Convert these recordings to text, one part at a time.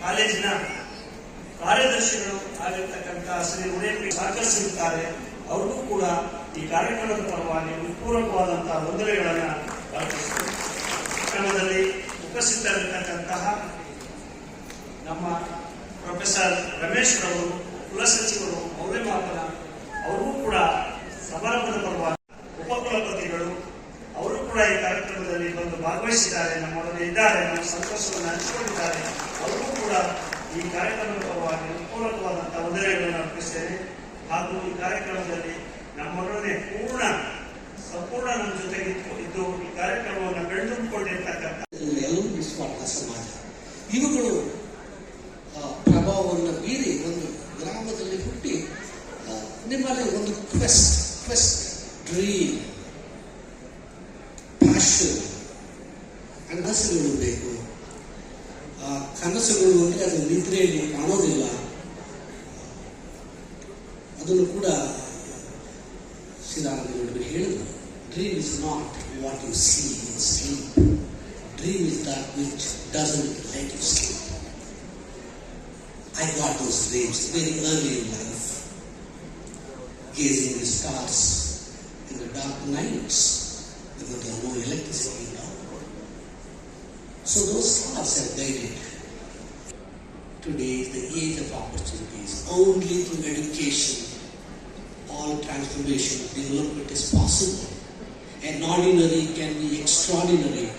ಕಾಲೇಜಿನ ಕಾರ್ಯದರ್ಶಿಗಳು ಆಗಿರ್ತಕ್ಕಂಥ ಶ್ರೀ ಉಡೇಪಿ ಸಹಕರಿಸಿರುತ್ತಾರೆ. ಅವ್ರಿಗೂ ಕೂಡ ಈ ಕಾರ್ಯಕ್ರಮದ ಪರವಾಗಿ ಪೂರಕವಾದಂತಹ ವಂದನೆಗಳನ್ನು ಅರ್ಪಿಸುತ್ತೇವೆ. ಕಾರ್ಯಕ್ರಮದಲ್ಲಿ ಉಪಸ್ಥಿತರಿರ್ತಕ್ಕಂತಹ ನಮ್ಮ ಪ್ರೊಫೆಸರ್ ರಮೇಶ್ ರವರು, ಕುಲಸಚಿವರು ಮೌಲ್ಯಮಾಪನ, ಅವರಿಗೂ ಕೂಡ ಸಮಾರಂಭದ ಪರವಾಗಿ ಉಪಕುಲಪತಿಗಳು ಅವರು ಕೂಡ ಈ ಕಾರ್ಯಕ್ರಮದಲ್ಲಿ ಬಂದು ಭಾಗವಹಿಸಿದ್ದಾರೆ, ನಮ್ಮೊಡನೆ ಇದ್ದಾರೆ, ನಮ್ಮ ಸಂತೋಷವನ್ನು ಹಂಚಿಕೊಂಡಿದ್ದಾರೆ. ಅವರಿಗೂ ಕೂಡ ಈ ಕಾರ್ಯಕ್ರಮದ ಪರವಾಗಿ ಪೂರಕವಾದಂತಹ ವಂದನೆಗಳನ್ನು ಅರ್ಪಿಸ್ತೇನೆ. ಹಾಗೂ ಈ ಕಾರ್ಯಕ್ರಮದಲ್ಲಿ ನಮ್ಮೊಡನೆ ಸಂಪೂರ್ಣ ನಮ್ಮ ಜೊತೆಗೆ ಇದ್ದು ಈ ಕಾರ್ಯಕ್ರಮವನ್ನು ಬೆಳೆದುಕೊಂಡಿರ್ತಕ್ಕಂಥ ಎಲ್ಲರೂ ನಿಸ್ವಾರ್ಥ ಸಮಾಜ ಇವುಗಳು ಪ್ರಭಾವವನ್ನು ಬೀರಿ ಒಂದು ಗ್ರಾಮದಲ್ಲಿ ಹುಟ್ಟಿ ನಿಮ್ಮಲ್ಲಿ ಒಂದು ಕ್ವೆಸ್ಟ್ ಡ್ರೀಮ್ ಪ್ಯಾಷನ್ ಕನಸುಗಳು ಬೇಕು. ಆ ಕನಸುಗಳು ಅಂದರೆ ಅದು ನಿದ್ರೆಯಲ್ಲಿ ಕಾಣೋದಿಲ್ಲ. ಅದನ್ನು ಕೂಡ ಶ್ರೀರಾಮದೇವರು ಹೇಳಿದರು, dream is not what you see in sleep, dream is that which doesn't let you sleep. I got those dreams very early in life, gazing at the stars in the dark nights because there was no electricity now. So those stars have guided. Today is the age of opportunities. Only through education all transformation, development is possible. An ordinary can be extraordinary.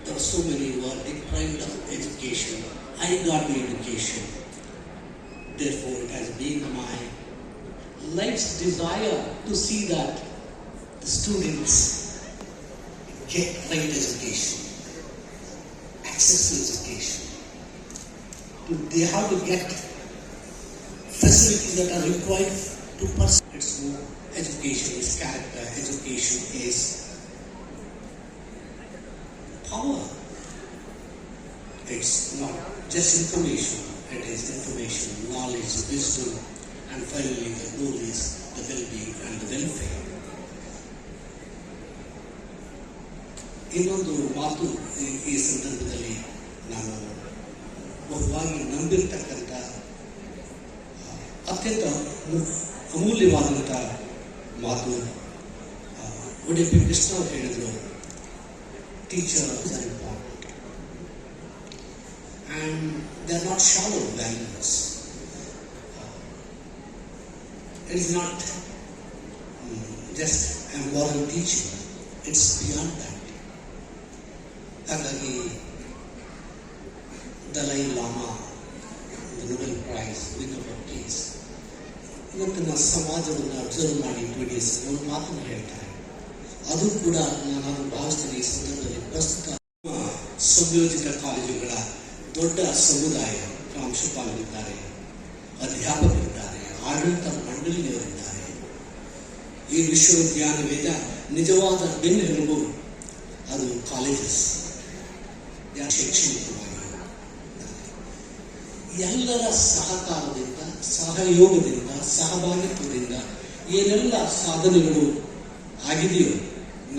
There are so many who are deprived of education. I got the education. Therefore, it has been my life's desire to see that the students get right education, access to education. They have to get facilities that are required to pursue. It's more. Education is character. Education is power. It's not just information, it is information, knowledge, wisdom, and finally the goal is the well-being and the welfare. ಇನ್ನೊಂದು ಮಾತು ಈ ಸಂದರ್ಭದಲ್ಲಿ ನಾನು ಬಹುವಾಗಿ ನಂಬಿರ್ತಕ್ಕಂಥ ಅತ್ಯಂತ ಅಮೂಲ್ಯವಾದಂಥ ಮಾತು ಉಡುಪಿ ಕೃಷ್ಣ ಅವರು ಹೇಳಿದರು, teachers are important and they are not shallow values. It is not just a moral teaching, it's beyond that. ಹಾಗಾಗಿ Dalai Lama Nobel prize winner of peace ಇವತ್ತಿನ ಸಮಾಜವನ್ನು ಅಬ್ಸರ್ವ್ ಮಾಡಿ ಟ್ವಿಟೀಸ್ ಒಂದು ಮಾತನ್ನು ಹೇಳ್ತಾರೆ. ಅದು ಕೂಡ ನಾನು ಭಾವಿಸ್ತೀನಿ ಈ ಸಂದರ್ಭದಲ್ಲಿ ಪ್ರಸ್ತುತ ಸಂಯೋಜಿತ ಕಾಲೇಜುಗಳ ದೊಡ್ಡ ಸಮುದಾಯ ಪ್ರಾಂಶುಪಾಲರಿದ್ದಾರೆ, ಅಧ್ಯಾಪಕರಿದ್ದಾರೆ, ಆಡಳಿತ ಮಂಡಳಿಯವರಿದ್ದಾರೆ. ಈ ವಿಶ್ವವಿದ್ಯಾಲಯದ ನಿಜವಾದ ಬೆನ್ನೆಲುಬು ಅದು ಕಾಲೇಜಸ್. ಶೈಕ್ಷಣಿಕವಾಗಿ ಎಲ್ಲರ ಸಹಕಾರದಿಂದ, ಸಹಯೋಗದಿಂದ, ಸಹಭಾಗಿತ್ವದಿಂದ ಏನೆಲ್ಲ ಸಾಧನೆಗಳು ಆಗಿದೆಯೋ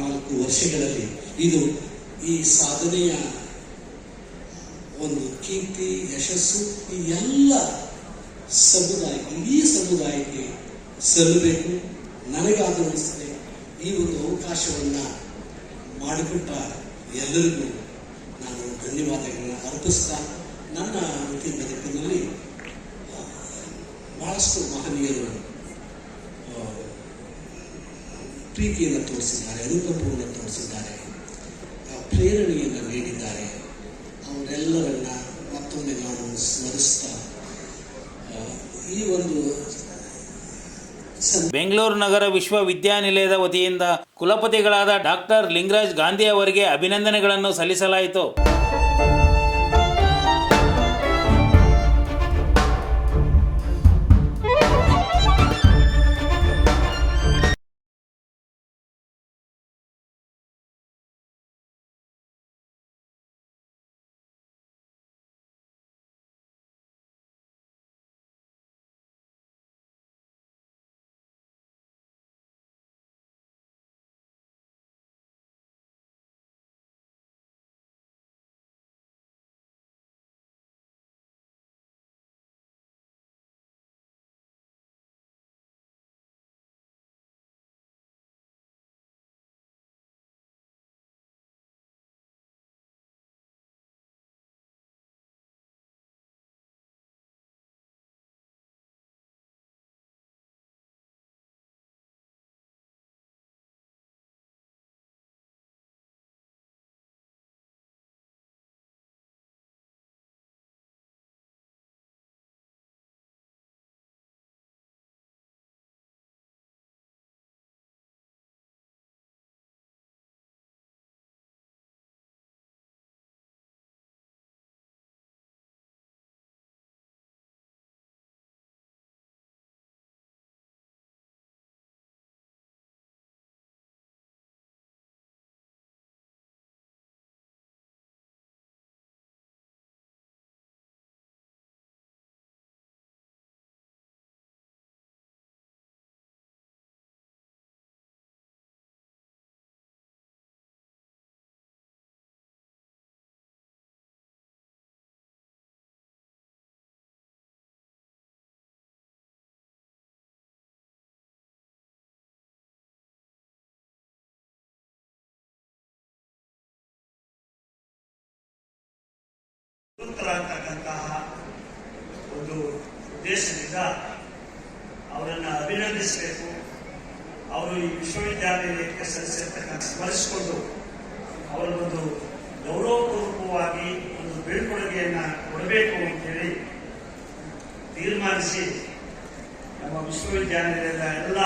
4 ವರ್ಷಗಳಲ್ಲಿ, ಇದು ಈ ಸಾಧನೆಯ ಒಂದು ಕೀರ್ತಿ, ಯಶಸ್ಸು ಈ ಎಲ್ಲ ಸಮುದಾಯಕ್ಕೆ, ಇಡೀ ಸಮುದಾಯಕ್ಕೆ ಸಲ್ಲಬೇಕು. ನನಗಾಗಮಿಸಿದೆ ಈ ಒಂದು ಅವಕಾಶವನ್ನು ಮಾಡಿಕೊಟ್ಟ ಎಲ್ಲರಿಗೂ ನಾನು ಧನ್ಯವಾದಗಳನ್ನು ಅರ್ಪಿಸ್ತಾ, ನನ್ನ ವೃತ್ತಿ ಬದುಕಿನಲ್ಲಿ ಬಹಳಷ್ಟು ಮಹನೀಯರು ಪ್ರೀತಿಯನ್ನು ತೋರಿಸಿದ್ದಾರೆ, ಅನುಕಂಪವನ್ನು ತೋರಿಸಿದ್ದಾರೆ, ಪ್ರೇರಣೆಯನ್ನು ನೀಡಿದ್ದಾರೆ. ಅವರೆಲ್ಲರನ್ನ ಮತ್ತೊಮ್ಮೆ ನಾನು ಸ್ಮರಿಸ್ತಾ ಈ ಒಂದು ಬೆಂಗಳೂರು ನಗರ ವಿಶ್ವವಿದ್ಯಾನಿಲಯದ ವತಿಯಿಂದ ಕುಲಪತಿಗಳಾದ ಡಾಕ್ಟರ್ ಲಿಂಗರಾಜ್ ಗಾಂಧಿ ಅವರಿಗೆ ಅಭಿನಂದನೆಗಳನ್ನು ಸಲ್ಲಿಸಲಾಯಿತು. ನಿವೃತ್ತರಾಗ್ತಕ್ಕಂತಹ ಒಂದು ಉದ್ದೇಶದಿಂದ ಅವರನ್ನು ಅಭಿನಂದಿಸಬೇಕು. ಅವರು ಈ ವಿಶ್ವವಿದ್ಯಾನಿಲಯಕ್ಕೆ ಸಲ್ಲಿಸಿರ್ತಕ್ಕಂಥ ಸ್ಮರಿಸಿಕೊಂಡು ಅವರಿಗೊಂದು ಗೌರವಪೂರ್ವಕವಾಗಿ ಒಂದು ಬೀಳ್ಕೊಡುಗೆಯನ್ನು ಕೊಡಬೇಕು ಅಂತೇಳಿ ತೀರ್ಮಾನಿಸಿ ನಮ್ಮ ವಿಶ್ವವಿದ್ಯಾನಿಲಯದ ಎಲ್ಲ